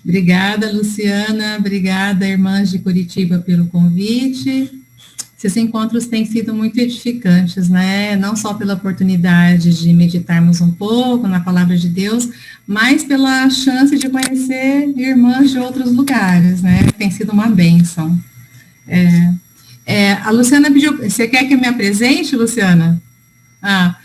Obrigada, Luciana. Obrigada, irmãs de Curitiba, pelo convite. Esses encontros têm sido muito edificantes, né? Não só pela oportunidade de meditarmos um pouco na palavra de Deus, mas pela chance de conhecer irmãs de outros lugares, né? Tem sido uma bênção. A Luciana pediu. Você quer que eu me apresente, Luciana? Ah,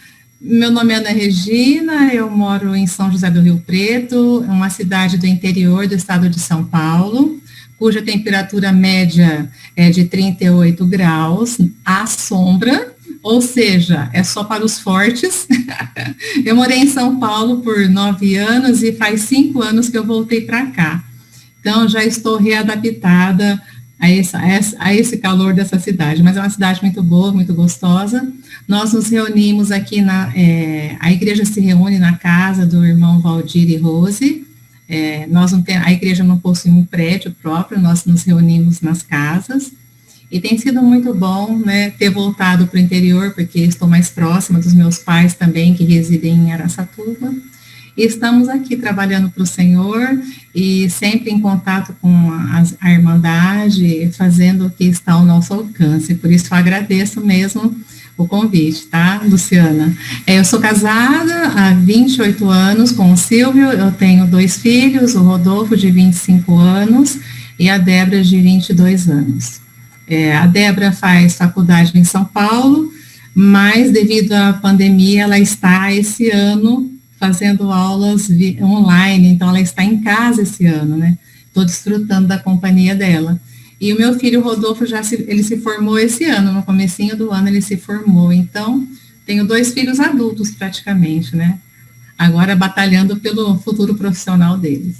meu nome é Ana Regina, eu moro em São José do Rio Preto, uma cidade do interior do estado de São Paulo, cuja temperatura média é de 38 graus, à sombra, ou seja, é só para os fortes. Eu morei em São Paulo por 9 anos e faz 5 anos que eu voltei para cá. Então, já estou readaptada a esse calor dessa cidade, mas é uma cidade muito boa, muito gostosa. Nós nos reunimos aqui, a igreja se reúne na casa do irmão Valdir e Rose. A igreja não possui um prédio próprio, nós nos reunimos nas casas. E tem sido muito bom, né, ter voltado para o interior, porque estou mais próxima dos meus pais também, que residem em Araçatuba. E estamos aqui trabalhando para o Senhor e sempre em contato com a Irmandade, fazendo o que está ao nosso alcance. Por isso, eu agradeço mesmo o convite, tá, Luciana? Eu sou casada há 28 anos com o Silvio, eu tenho 2 filhos, o Rodolfo, de 25 anos, e a Débora, de 22 anos. A Débora faz faculdade em São Paulo, mas devido à pandemia, ela está esse ano fazendo aulas online, então ela está em casa esse ano, né? Estou desfrutando da companhia dela. E o meu filho Rodolfo ele se formou esse ano, no comecinho do ano ele se formou, então tenho 2 filhos adultos praticamente, né? Agora batalhando pelo futuro profissional deles.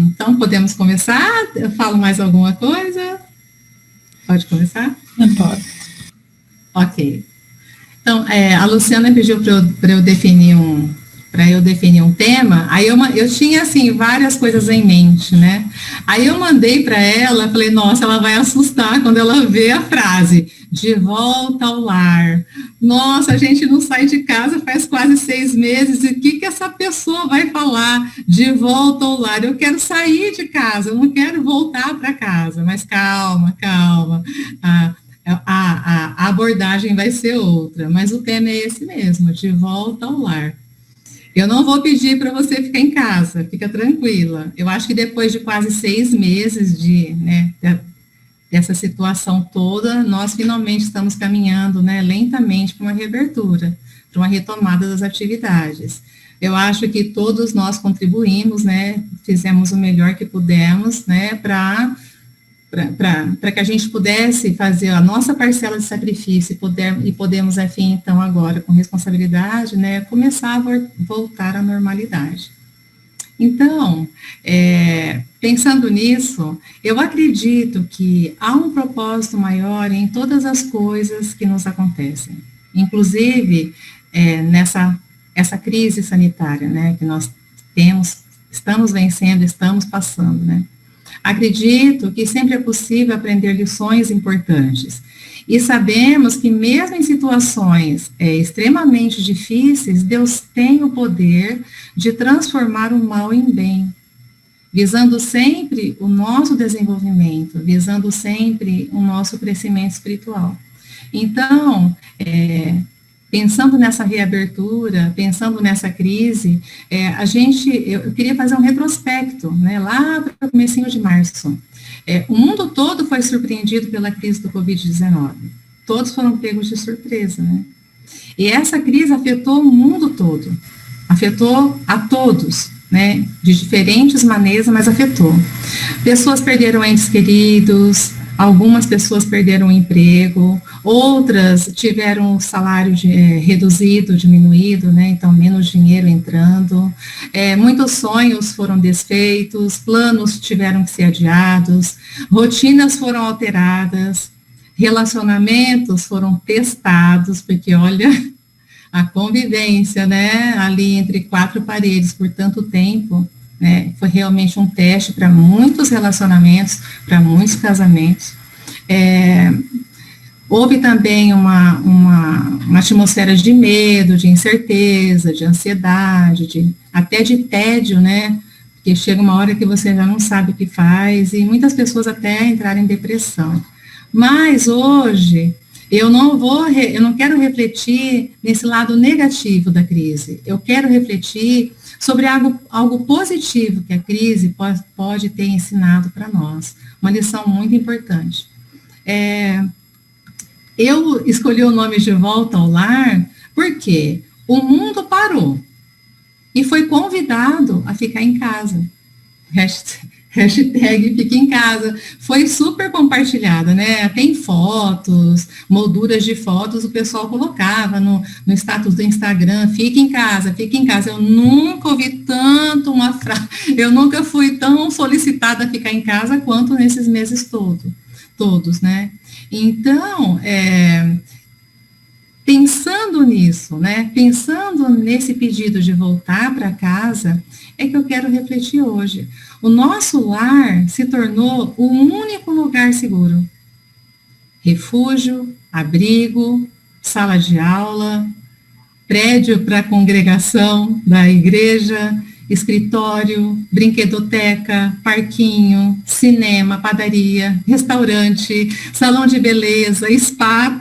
Então podemos começar? Eu falo mais alguma coisa? Pode começar? Não pode. Ok. Então, a Luciana pediu para eu definir um tema, aí eu tinha, assim, várias coisas em mente, né? Aí eu mandei para ela, falei, nossa, ela vai assustar quando ela vê a frase, de volta ao lar. Nossa, a gente não sai de casa faz quase 6 meses, e o que essa pessoa vai falar de volta ao lar? Eu quero sair de casa, eu não quero voltar para casa, mas calma. A abordagem vai ser outra, mas o tema é esse mesmo, de volta ao lar. Eu não vou pedir para você ficar em casa, fica tranquila. Eu acho que depois de quase 6 meses dessa situação toda, nós finalmente estamos caminhando, né, lentamente para uma reabertura, para uma retomada das atividades. Eu acho que todos nós contribuímos, né, fizemos o melhor que pudemos, né, para que a gente pudesse fazer a nossa parcela de sacrifício e podemos, enfim, então, agora, com responsabilidade, né, começar a voltar à normalidade. Então, pensando nisso, eu acredito que há um propósito maior em todas as coisas que nos acontecem, inclusive essa crise sanitária, né, que nós estamos vencendo, estamos passando, né. Acredito que sempre é possível aprender lições importantes. E sabemos que mesmo em situações extremamente difíceis, Deus tem o poder de transformar o mal em bem, visando sempre o nosso desenvolvimento, visando sempre o nosso crescimento espiritual. Então, pensando nessa reabertura, pensando nessa crise, eu queria fazer um retrospecto, né, lá para o comecinho de março. O mundo todo foi surpreendido pela crise do Covid-19. Todos foram pegos de surpresa, né? E essa crise afetou o mundo todo, afetou a todos, né, de diferentes maneiras, mas afetou. Pessoas perderam entes queridos, algumas pessoas perderam o emprego, outras tiveram o salário reduzido, diminuído, né, então menos dinheiro entrando, muitos sonhos foram desfeitos, planos tiveram que ser adiados, rotinas foram alteradas, relacionamentos foram testados, porque olha, a convivência, né, ali entre 4 paredes por tanto tempo, né, foi realmente um teste para muitos relacionamentos, para muitos casamentos. Houve também uma atmosfera de medo, de incerteza, de ansiedade, até de tédio, né, que chega uma hora que você já não sabe o que faz, e muitas pessoas até entraram em depressão. Mas hoje, eu não quero refletir nesse lado negativo da crise, eu quero refletir sobre algo positivo que a crise pode ter ensinado para nós, uma lição muito importante. Eu escolhi o nome De Volta ao Lar porque o mundo parou e foi convidado a ficar em casa. Hashtag fica em casa. Foi super compartilhada, né? Tem fotos, molduras de fotos, o pessoal colocava no status do Instagram, fica em casa, fica em casa. Eu nunca ouvi tanto uma frase, eu nunca fui tão solicitada a ficar em casa quanto nesses meses todos, né? Então, pensando nisso, né? Pensando nesse pedido de voltar para casa, é que eu quero refletir hoje. O nosso lar se tornou o único lugar seguro. Refúgio, abrigo, sala de aula, prédio para congregação da igreja, escritório, brinquedoteca, parquinho, cinema, padaria, restaurante, salão de beleza, spa,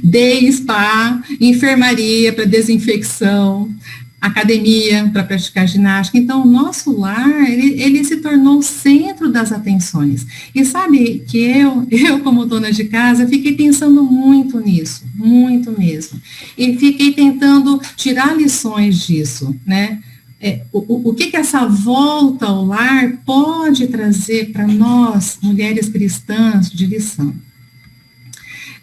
day spa, enfermaria para desinfecção, academia para praticar ginástica. Então, o nosso lar, ele se tornou o centro das atenções. E sabe que eu como dona de casa, fiquei pensando muito nisso, muito mesmo. E fiquei tentando tirar lições disso, né? O que essa volta ao lar pode trazer para nós, mulheres cristãs, de lição?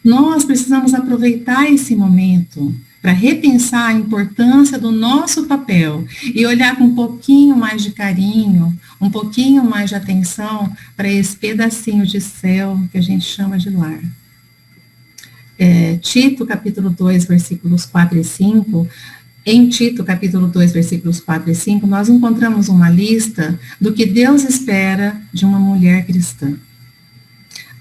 Nós precisamos aproveitar esse momento para repensar a importância do nosso papel e olhar com um pouquinho mais de carinho, um pouquinho mais de atenção para esse pedacinho de céu que a gente chama de lar. Tito, capítulo 2, versículos 4 e 5, em Tito, capítulo 2, versículos 4 e 5, nós encontramos uma lista do que Deus espera de uma mulher cristã.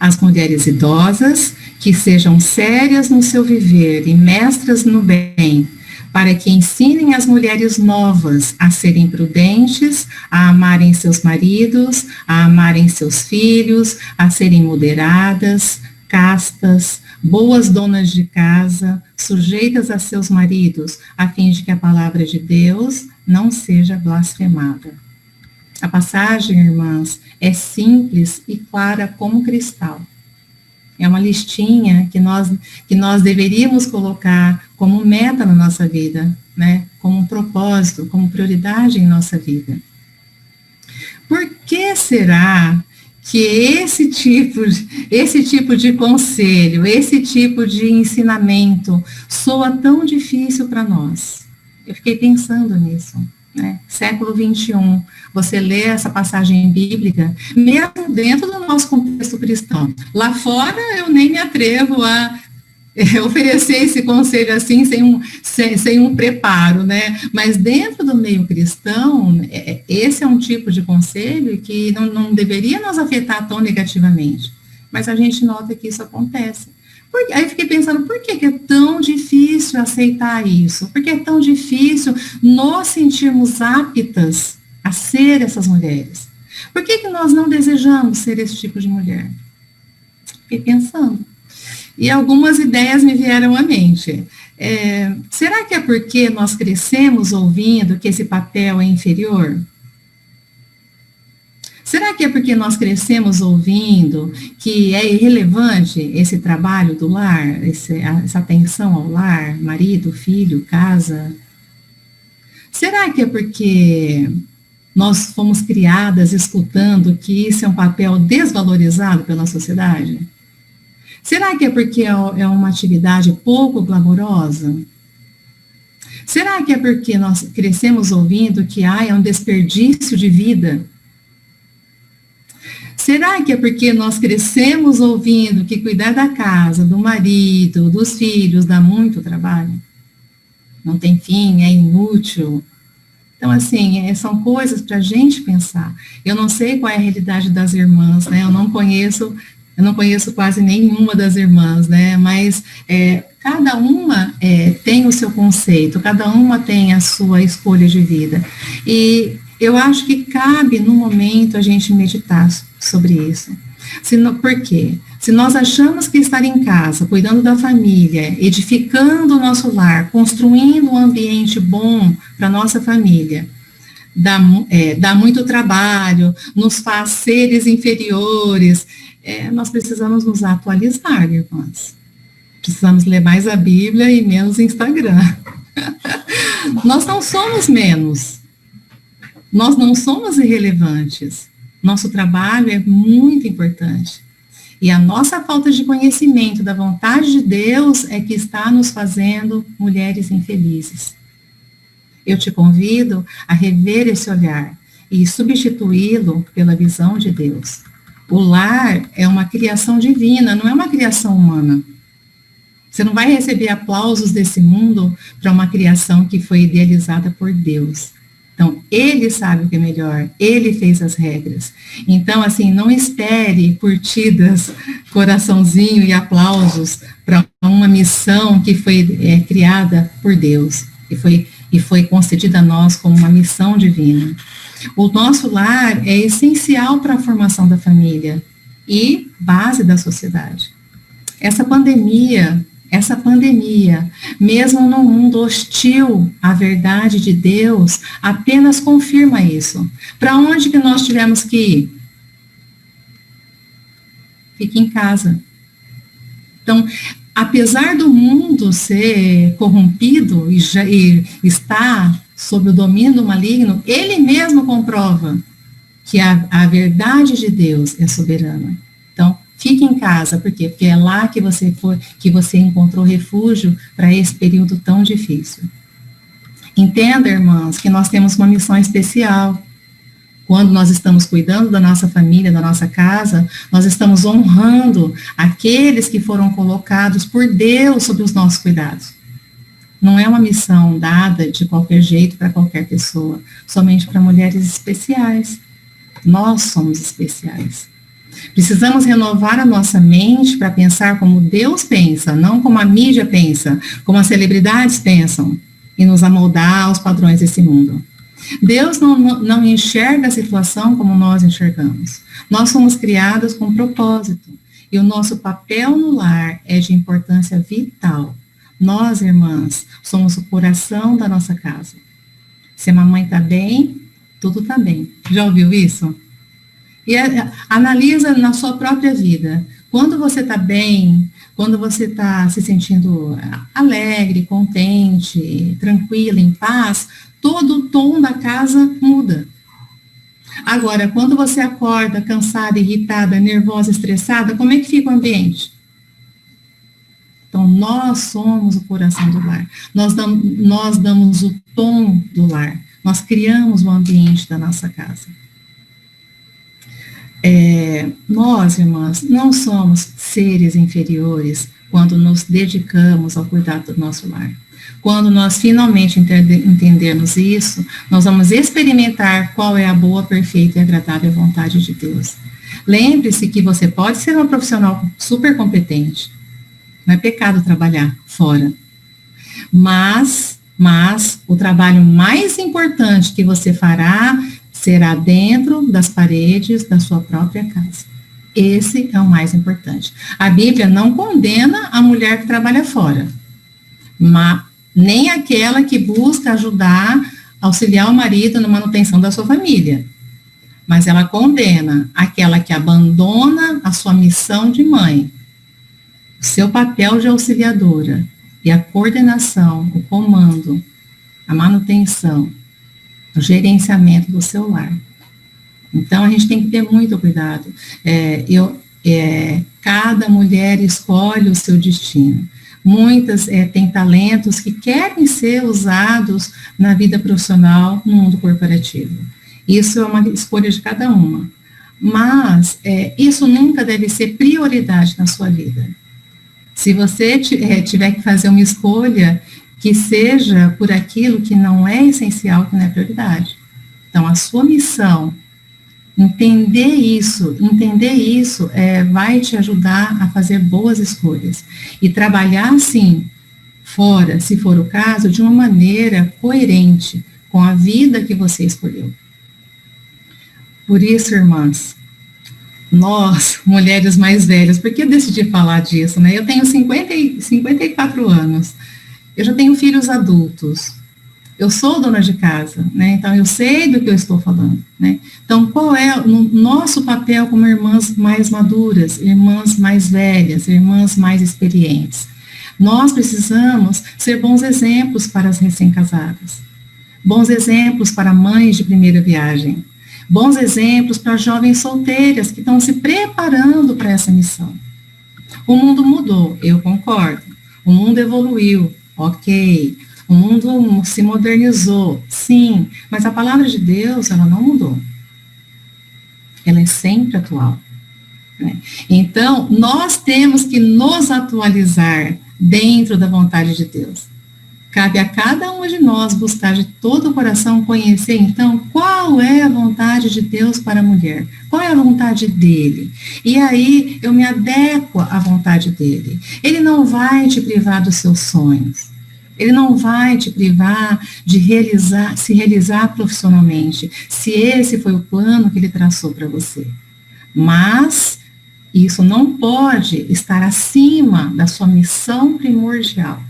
As mulheres idosas, que sejam sérias no seu viver e mestras no bem, para que ensinem as mulheres novas a serem prudentes, a amarem seus maridos, a amarem seus filhos, a serem moderadas, castas, boas donas de casa, sujeitas a seus maridos, a fim de que a palavra de Deus não seja blasfemada. A passagem, irmãs, é simples e clara como cristal. É uma listinha que nós deveríamos colocar como meta na nossa vida, né? Como um propósito, como prioridade em nossa vida. Por que será que esse tipo de conselho, esse tipo de ensinamento soa tão difícil para nós? Eu fiquei pensando nisso, né? Século 21, você lê essa passagem bíblica, mesmo dentro do nosso contexto cristão. Lá fora eu nem me atrevo a oferecer esse conselho assim, sem um preparo, né? Mas dentro do meio cristão, esse é um tipo de conselho que não deveria nos afetar tão negativamente. Mas a gente nota que isso acontece. Aí eu fiquei pensando, por que é tão difícil aceitar isso? Por que é tão difícil nós sentirmos aptas a ser essas mulheres? Por que nós não desejamos ser esse tipo de mulher? Fiquei pensando. E algumas ideias me vieram à mente. Será que é porque nós crescemos ouvindo que esse papel é inferior? Será que é porque nós crescemos ouvindo que é irrelevante esse trabalho do lar, essa atenção ao lar, marido, filho, casa? Será que é porque nós fomos criadas escutando que isso é um papel desvalorizado pela sociedade? Será que é porque é uma atividade pouco glamourosa? Será que é porque nós crescemos ouvindo que é um desperdício de vida? Será que é porque nós crescemos ouvindo que cuidar da casa, do marido, dos filhos, dá muito trabalho? Não tem fim, é inútil. Então, assim, são coisas para a gente pensar. Eu não sei qual é a realidade das irmãs, né? Eu não conheço quase nenhuma das irmãs, né? Mas cada uma tem o seu conceito, cada uma tem a sua escolha de vida. E Eu acho que cabe, no momento, a gente meditar sobre isso. Por quê? Se nós achamos que estar em casa, cuidando da família, edificando o nosso lar, construindo um ambiente bom para a nossa família, dá muito trabalho, nos faz seres inferiores, nós precisamos nos atualizar, irmãs. Precisamos ler mais a Bíblia e menos Instagram. Nós não somos menos. Nós não somos irrelevantes. Nosso trabalho é muito importante. E a nossa falta de conhecimento da vontade de Deus é que está nos fazendo mulheres infelizes. Eu te convido a rever esse olhar e substituí-lo pela visão de Deus. O lar é uma criação divina, não é uma criação humana. Você não vai receber aplausos desse mundo para uma criação que foi idealizada por Deus. Então, Ele sabe o que é melhor, Ele fez as regras. Então, assim, não espere curtidas, coraçãozinho e aplausos para uma missão que foi criada por Deus e foi concedida a nós como uma missão divina. O nosso lar é essencial para a formação da família e base da sociedade. Essa pandemia, mesmo num mundo hostil à verdade de Deus, apenas confirma isso. Para onde que nós tivemos que ir? Fique em casa. Então, apesar do mundo ser corrompido e estar sob o domínio maligno, ele mesmo comprova que a verdade de Deus é soberana. Então, fique em casa, por quê? Porque é lá que você encontrou refúgio para esse período tão difícil. Entenda, irmãs, que nós temos uma missão especial. Quando nós estamos cuidando da nossa família, da nossa casa, nós estamos honrando aqueles que foram colocados por Deus sob os nossos cuidados. Não é uma missão dada de qualquer jeito para qualquer pessoa, somente para mulheres especiais. Nós somos especiais. Precisamos renovar a nossa mente para pensar como Deus pensa, não como a mídia pensa, como as celebridades pensam, e nos amoldar aos padrões desse mundo. Deus não enxerga a situação como nós enxergamos. Nós somos criados com propósito, e o nosso papel no lar é de importância vital. Nós, irmãs, somos o coração da nossa casa. Se a mamãe está bem, tudo está bem. Já ouviu isso? E analisa na sua própria vida. Quando você está bem, quando você está se sentindo alegre, contente, tranquila, em paz, todo o tom da casa muda. Agora, quando você acorda cansada, irritada, nervosa, estressada, como é que fica o ambiente? Então, nós somos o coração do lar. Nós damos o tom do lar. Nós criamos o ambiente da nossa casa. Nós, irmãs, não somos seres inferiores quando nos dedicamos ao cuidado do nosso lar. Quando nós finalmente entendermos isso, nós vamos experimentar qual é a boa, perfeita e agradável vontade de Deus. Lembre-se que você pode ser uma profissional super competente. Não é pecado trabalhar fora. Mas o trabalho mais importante que você fará será dentro das paredes da sua própria casa. Esse é o mais importante. A Bíblia não condena a mulher que trabalha fora, nem aquela que busca ajudar, auxiliar o marido na manutenção da sua família. Mas ela condena aquela que abandona a sua missão de mãe, o seu papel de auxiliadora e a coordenação, o comando, a manutenção, o gerenciamento do seu lar. Então, a gente tem que ter muito cuidado. Cada mulher escolhe o seu destino. Muitas têm talentos que querem ser usados na vida profissional, no mundo corporativo. Isso é uma escolha de cada uma. Mas isso nunca deve ser prioridade na sua vida. Se você tiver que fazer uma escolha, que seja por aquilo que não é essencial, que não é prioridade. Então, a sua missão, entender isso vai te ajudar a fazer boas escolhas. E trabalhar, sim, fora, se for o caso, de uma maneira coerente com a vida que você escolheu. Por isso, irmãs, nós, mulheres mais velhas, por que eu decidi falar disso, né? Eu tenho 54 anos, eu já tenho filhos adultos, eu sou dona de casa, né? Então eu sei do que eu estou falando, né? Então qual é o nosso papel como irmãs mais maduras, irmãs mais velhas, irmãs mais experientes? Nós precisamos ser bons exemplos para as recém-casadas, bons exemplos para mães de primeira viagem, bons exemplos para jovens solteiras que estão se preparando para essa missão. O mundo mudou, eu concordo. O mundo evoluiu, ok. O mundo se modernizou, sim. Mas a palavra de Deus, ela não mudou. Ela é sempre atual, né? Então, nós temos que nos atualizar dentro da vontade de Deus. Cabe a cada um de nós buscar de todo o coração conhecer, então, qual é a vontade de Deus para a mulher, qual é a vontade dele. E aí, eu me adequo à vontade dele. Ele não vai te privar dos seus sonhos. Ele não vai te privar de se realizar profissionalmente, se esse foi o plano que ele traçou para você. Mas isso não pode estar acima da sua missão primordial.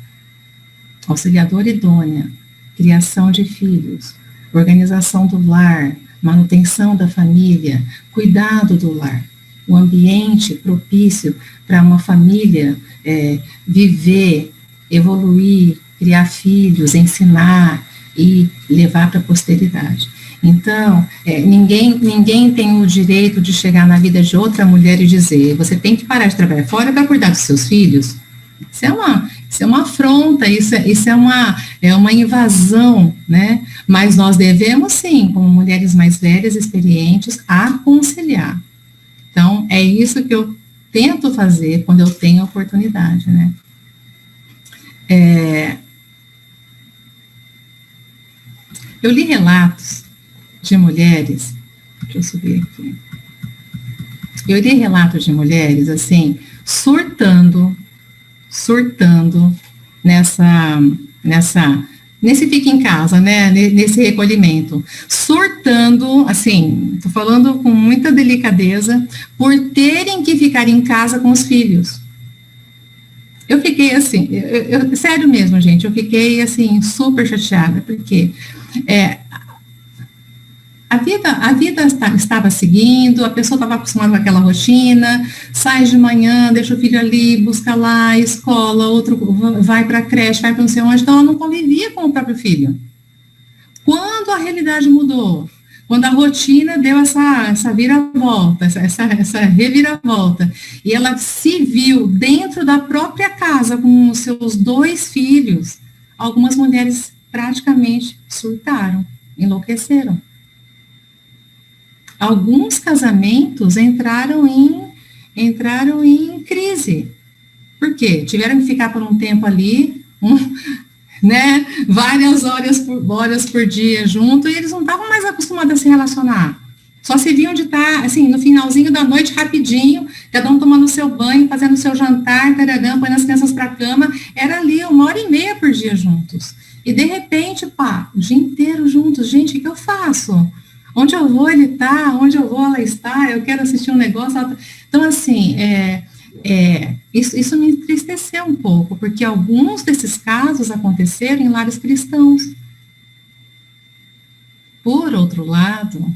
Auxiliadora idônea, criação de filhos, organização do lar, manutenção da família, cuidado do lar, o ambiente propício para uma família viver, evoluir, criar filhos, ensinar e levar para a posteridade. Então, ninguém tem o direito de chegar na vida de outra mulher e dizer, você tem que parar de trabalhar fora para cuidar dos seus filhos. Isso é uma afronta, isso é uma invasão, né? Mas nós devemos, sim, como mulheres mais velhas, experientes, aconselhar. Então, é isso que eu tento fazer quando eu tenho oportunidade, né? Eu li relatos de mulheres, deixa eu subir aqui. Eu li relatos de mulheres, assim, surtando nesse fica em casa, né, nesse recolhimento, surtando, assim, estou falando com muita delicadeza, por terem que ficar em casa com os filhos. Eu fiquei assim, sério mesmo, gente, eu fiquei assim, super chateada, porque a vida estava seguindo, a pessoa estava acostumada com aquela rotina, sai de manhã, deixa o filho ali, busca lá, escola, outro vai para a creche, vai para não sei onde, então ela não convivia com o próprio filho. Quando a realidade mudou, quando a rotina deu essa viravolta, essa reviravolta, e ela se viu dentro da própria casa com os seus 2 filhos, algumas mulheres praticamente surtaram, enlouqueceram. Alguns casamentos entraram em crise. Por quê? Tiveram que ficar por um tempo ali, né, várias horas por dia junto, e eles não estavam mais acostumados a se relacionar. Só se viam de estar, assim, no finalzinho da noite, rapidinho, cada um tomando o seu banho, fazendo o seu jantar, tararã, põe as crianças para a cama, era ali 1h30 por dia juntos. E, de repente, o dia inteiro juntos. Gente, o que eu faço? Onde eu vou, ele está, onde eu vou, ela está, eu quero assistir um negócio. Então, assim, isso me entristeceu um pouco, porque alguns desses casos aconteceram em lares cristãos. Por outro lado,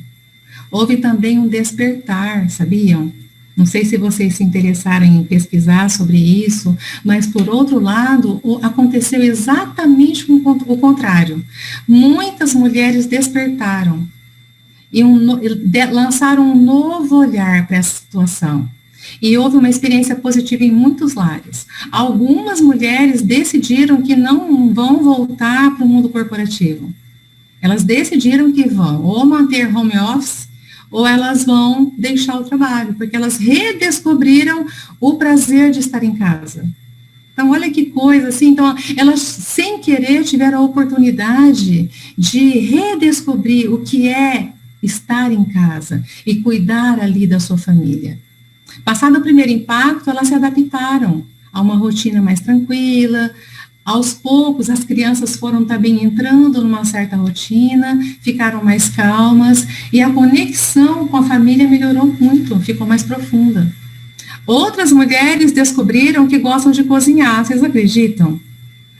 houve também um despertar, sabiam? Não sei se vocês se interessaram em pesquisar sobre isso, mas, por outro lado, aconteceu exatamente o contrário. Muitas mulheres despertaram e lançaram um novo olhar para essa situação. E houve uma experiência positiva em muitos lares. Algumas mulheres decidiram que não vão voltar para o mundo corporativo. Elas decidiram que vão ou manter home office, ou elas vão deixar o trabalho, porque elas redescobriram o prazer de estar em casa. Então, olha que coisa, assim, então, elas, sem querer, tiveram a oportunidade de redescobrir o que é estar em casa e cuidar ali da sua família. Passado o primeiro impacto, elas se adaptaram a uma rotina mais tranquila, Aos poucos, as crianças foram também entrando numa certa rotina, ficaram mais calmas, e a conexão com a família melhorou muito, ficou mais profunda. Outras mulheres descobriram que gostam de cozinhar, vocês acreditam?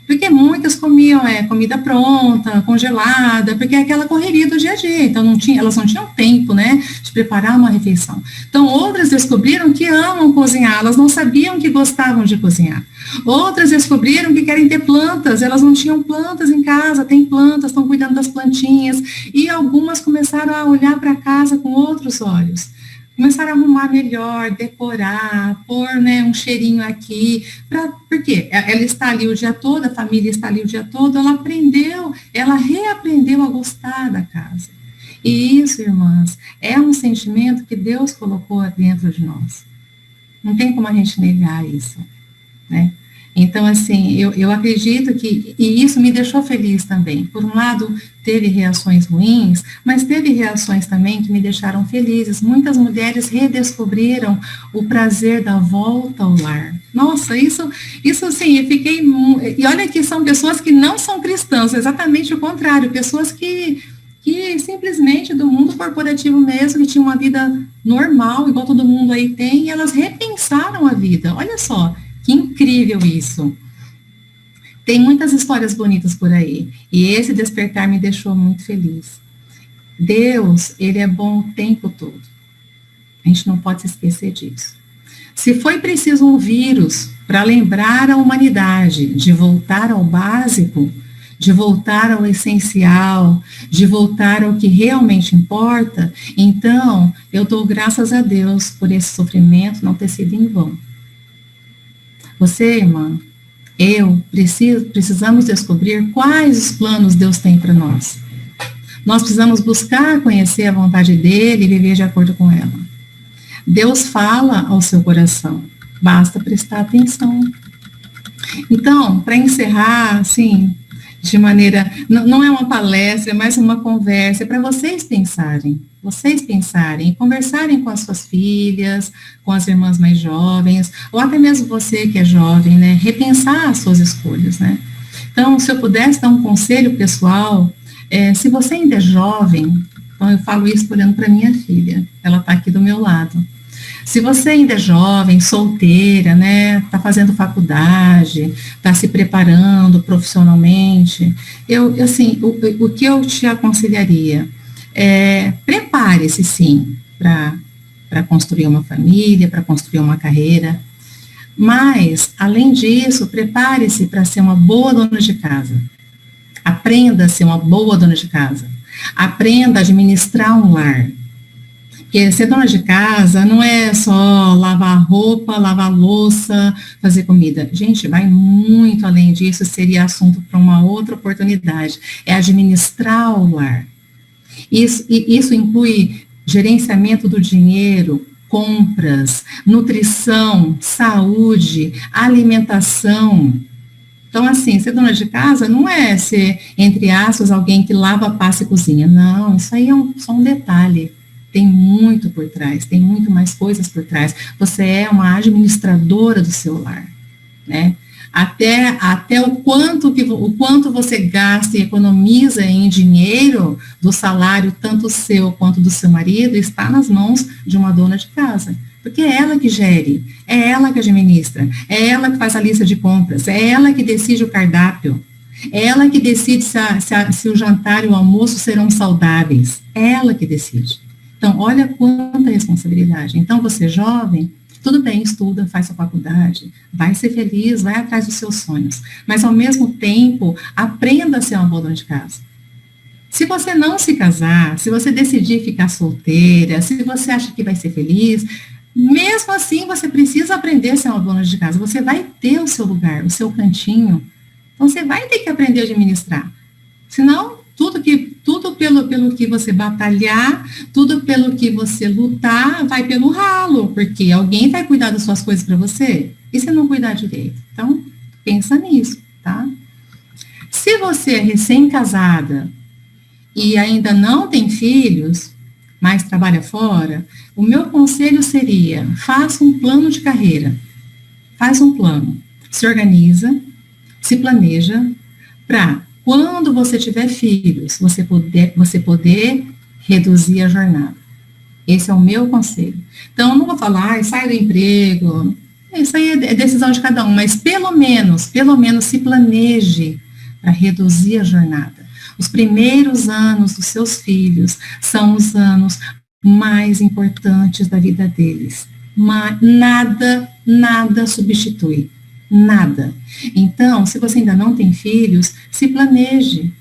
Porque muitas comiam comida pronta, congelada, porque é aquela correria do dia a dia, então elas não tinham tempo, né, de preparar uma refeição. Então, outras descobriram que amam cozinhar, elas não sabiam que gostavam de cozinhar. Outras descobriram que querem ter plantas, elas não tinham plantas em casa, têm plantas, estão cuidando das plantinhas, e algumas começaram a olhar para casa com outros olhos. Começaram a arrumar melhor, decorar, pôr, né, um cheirinho aqui. Por quê? Ela está ali o dia todo, a família está ali o dia todo, ela aprendeu, ela reaprendeu a gostar da casa. E isso, irmãs, é um sentimento que Deus colocou dentro de nós. Não tem como a gente negar isso, né? Então, assim, eu acredito que, e isso me deixou feliz também. Por um lado, teve reações ruins, mas teve reações também que me deixaram felizes. Muitas mulheres redescobriram o prazer da volta ao lar. Nossa, isso assim, eu fiquei... E olha que são pessoas que não são cristãs, exatamente o contrário, pessoas que simplesmente do mundo corporativo mesmo, que tinham uma vida normal, igual todo mundo aí tem, e elas repensaram a vida. Olha só, que incrível isso. Tem muitas histórias bonitas por aí. E esse despertar me deixou muito feliz. Deus, ele é bom o tempo todo. A gente não pode se esquecer disso. Se foi preciso um vírus para lembrar a humanidade de voltar ao básico, de voltar ao essencial, de voltar ao que realmente importa, então eu dou graças a Deus por esse sofrimento não ter sido em vão. Você, irmã, precisamos descobrir quais os planos Deus tem para nós. Nós precisamos buscar conhecer a vontade dele e viver de acordo com ela. Deus fala ao seu coração, basta prestar atenção. Então, para encerrar, assim, de maneira, não é uma palestra, é mais uma conversa, é para vocês pensarem, e conversarem com as suas filhas, com as irmãs mais jovens, ou até mesmo você que é jovem, né, repensar as suas escolhas, né. Então, se eu pudesse dar um conselho pessoal, se você ainda é jovem, então eu falo isso olhando para minha filha, ela está aqui do meu lado. Se você ainda é jovem, solteira, né, está fazendo faculdade, está se preparando profissionalmente, assim, o que eu te aconselharia prepare-se sim para construir uma família, para construir uma carreira, mas, além disso, prepare-se para ser uma boa dona de casa. Aprenda a ser uma boa dona de casa. Aprenda a administrar um lar. Porque ser dona de casa não é só lavar roupa, lavar louça, fazer comida. Gente, vai muito além disso, seria assunto para uma outra oportunidade. É administrar o lar. Isso inclui gerenciamento do dinheiro, compras, nutrição, saúde, alimentação. Então, assim, ser dona de casa não é ser, entre aspas, alguém que lava, passa e cozinha. Não, isso aí é só um detalhe. Tem muito por trás, tem muito mais coisas por trás. Você é uma administradora do seu lar, né? Até o quanto você gasta e economiza em dinheiro do salário, tanto seu quanto do seu marido, está nas mãos de uma dona de casa. Porque é ela que gere, é ela que administra, é ela que faz a lista de compras, é ela que decide o cardápio, é ela que decide se o jantar e o almoço serão saudáveis. É ela que decide. Então, olha quanta responsabilidade. Então, você jovem, tudo bem, estuda, faz sua faculdade, vai ser feliz, vai atrás dos seus sonhos. Mas, ao mesmo tempo, aprenda a ser uma boa dona de casa. Se você não se casar, se você decidir ficar solteira, se você acha que vai ser feliz, mesmo assim, você precisa aprender a ser uma dona de casa. Você vai ter o seu lugar, o seu cantinho. Então, você vai ter que aprender a administrar. Senão, tudo pelo que você batalhar, tudo pelo que você lutar, vai pelo ralo, porque alguém vai cuidar das suas coisas para você, e você não cuidar direito. Então, pensa nisso, tá? Se você é recém-casada e ainda não tem filhos, mas trabalha fora, o meu conselho seria, faça um plano de carreira. Faz um plano, se organiza, se planeja para, quando você tiver filhos, você poder reduzir a jornada. Esse é o meu conselho. Então, eu não vou falar, sai do emprego, isso aí é decisão de cada um, mas pelo menos se planeje para reduzir a jornada. Os primeiros anos dos seus filhos são os anos mais importantes da vida deles. Mas nada substitui. Nada. Então, se você ainda não tem filhos, se planeje.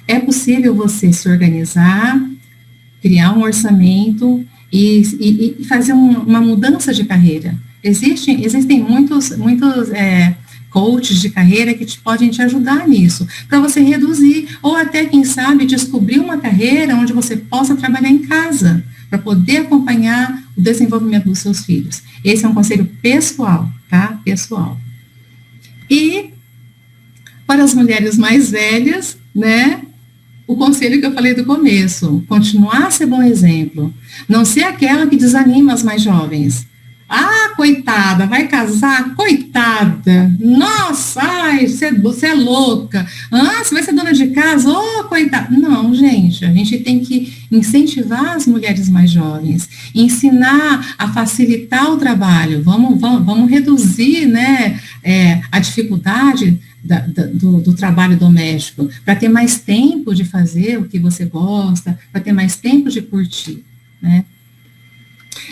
É possível você se organizar, criar um orçamento e fazer uma mudança de carreira. Existem muitos coaches de carreira que podem te ajudar nisso, para você reduzir, ou até, quem sabe, descobrir uma carreira onde você possa trabalhar em casa, para poder acompanhar o desenvolvimento dos seus filhos. Esse é um conselho pessoal, tá? Pessoal. E para as mulheres mais velhas, né? O conselho que eu falei do começo, continuar a ser bom exemplo, não ser aquela que desanima as mais jovens. Ah, coitada, vai casar? Coitada. Nossa, ai, você é louca. Ah, você vai ser dona de casa? Oh, coitada. Não, gente, a gente tem que incentivar as mulheres mais jovens, ensinar a facilitar o trabalho. Vamos reduzir, né, a dificuldade do trabalho doméstico, para ter mais tempo de fazer o que você gosta, para ter mais tempo de curtir, né?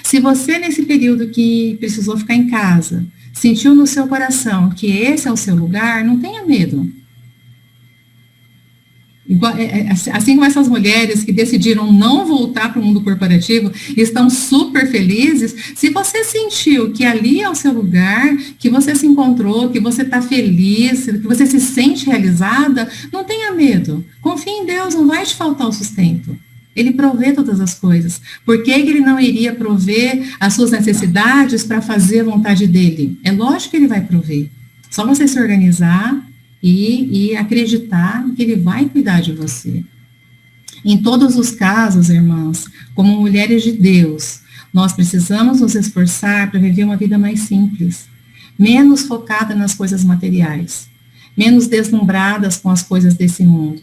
Se você, nesse período que precisou ficar em casa, sentiu no seu coração que esse é o seu lugar, não tenha medo. Assim como essas mulheres que decidiram não voltar para o mundo corporativo, estão super felizes. Se você sentiu que ali é o seu lugar, que você se encontrou, que você está feliz, que você se sente realizada, não tenha medo. Confie em Deus, não vai te faltar o sustento. Ele provê todas as coisas. Por que ele não iria prover as suas necessidades para fazer a vontade dele? É lógico que ele vai prover. Só você se organizar e acreditar que ele vai cuidar de você. Em todos os casos, irmãs, como mulheres de Deus, nós precisamos nos esforçar para viver uma vida mais simples, menos focada nas coisas materiais, menos deslumbradas com as coisas desse mundo,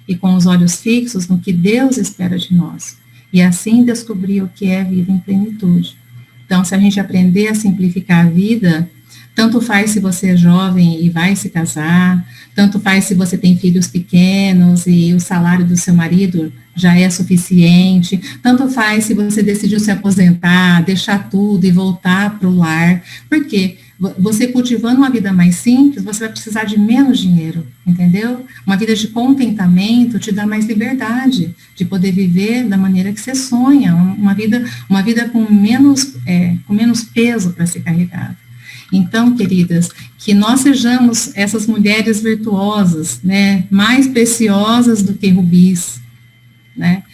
e com os olhos fixos no que Deus espera de nós, e assim descobrir o que é vida em plenitude. Então, se a gente aprender a simplificar a vida, tanto faz se você é jovem e vai se casar, tanto faz se você tem filhos pequenos e o salário do seu marido já é suficiente, tanto faz se você decidiu se aposentar, deixar tudo e voltar para o lar, porque você cultivando uma vida mais simples, você vai precisar de menos dinheiro, entendeu? Uma vida de contentamento te dá mais liberdade de poder viver da maneira que você sonha, uma vida com menos peso para ser carregada. Então, queridas, que nós sejamos essas mulheres virtuosas, né, mais preciosas do que rubis, né,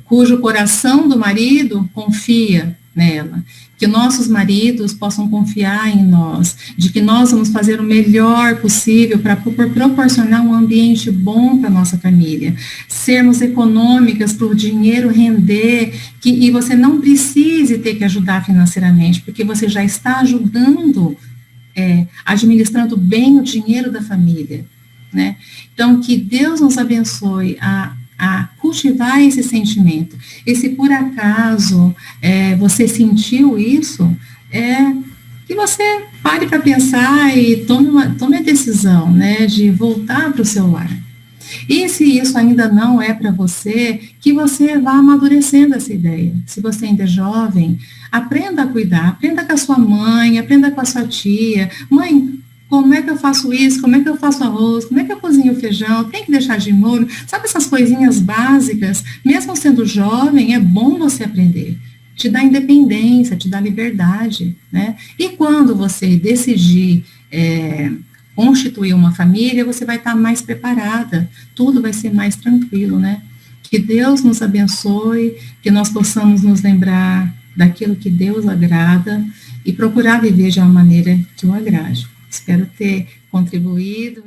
cujo coração do marido confia nela, que nossos maridos possam confiar em nós, de que nós vamos fazer o melhor possível para proporcionar um ambiente bom para a nossa família, sermos econômicas para o dinheiro render, e você não precise ter que ajudar financeiramente, porque você já está ajudando, administrando bem o dinheiro da família, né? Então, que Deus nos abençoe a cultivar esse sentimento. E se por acaso você sentiu isso, que você pare para pensar e tome a decisão, né, de voltar para o seu lar. E se isso ainda não é para você, que você vá amadurecendo essa ideia. Se você ainda é jovem, aprenda a cuidar, aprenda com a sua mãe, aprenda com a sua tia. Mãe, como é que eu faço isso? Como é que eu faço arroz? Como é que eu cozinho o feijão? Tem que deixar de molho? Sabe essas coisinhas básicas? Mesmo sendo jovem, é bom você aprender. Te dá independência, te dá liberdade, né? E quando você decidir constituir uma família, você vai estar mais preparada. Tudo vai ser mais tranquilo, né? Que Deus nos abençoe, que nós possamos nos lembrar daquilo que Deus agrada e procurar viver de uma maneira que o agrade. Espero ter contribuído.